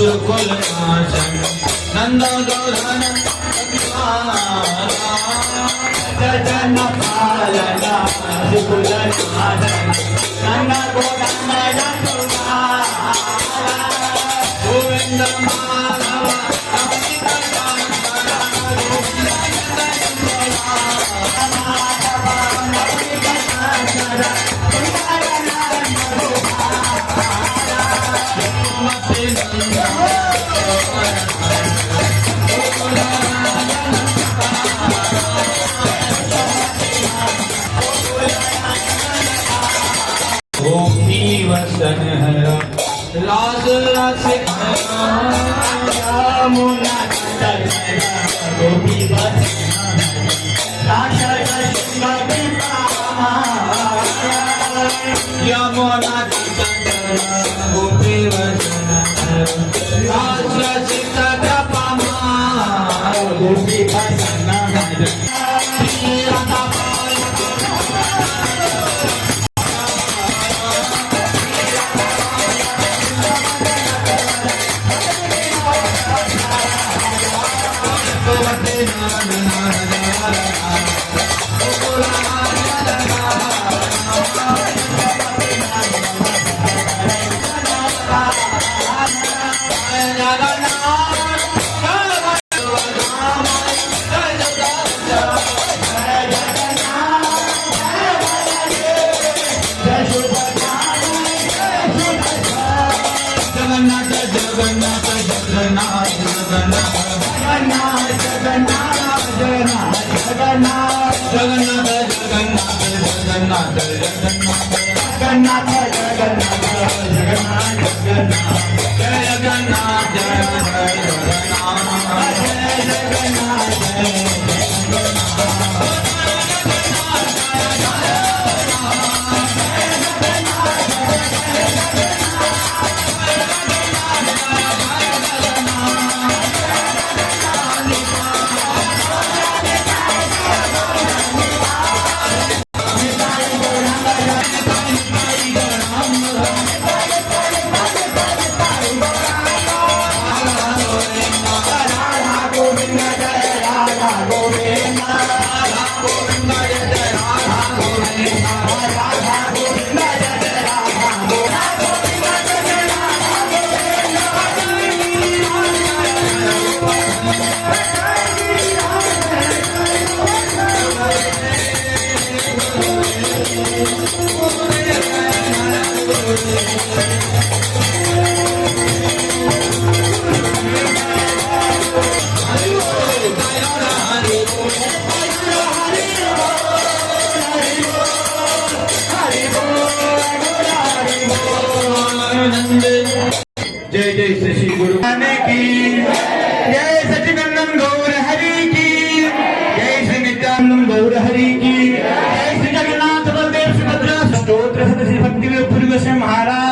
असुरकुल नाशन नंद गौधन जन पालना असुरकुल नाशन नंद गौधन गोविंद माधव लाज लाज यमुना गोपी यमुना गोपी गोपी जय जय श्री गुरु की जय सच्चिदानंद गौर हरि की जय श्री नित्यानंद गौर हरि की जय श्री जगन्नाथ बलदेव सुभद्रा स्तोत्र श्री भक्ति पूर्व से महाराज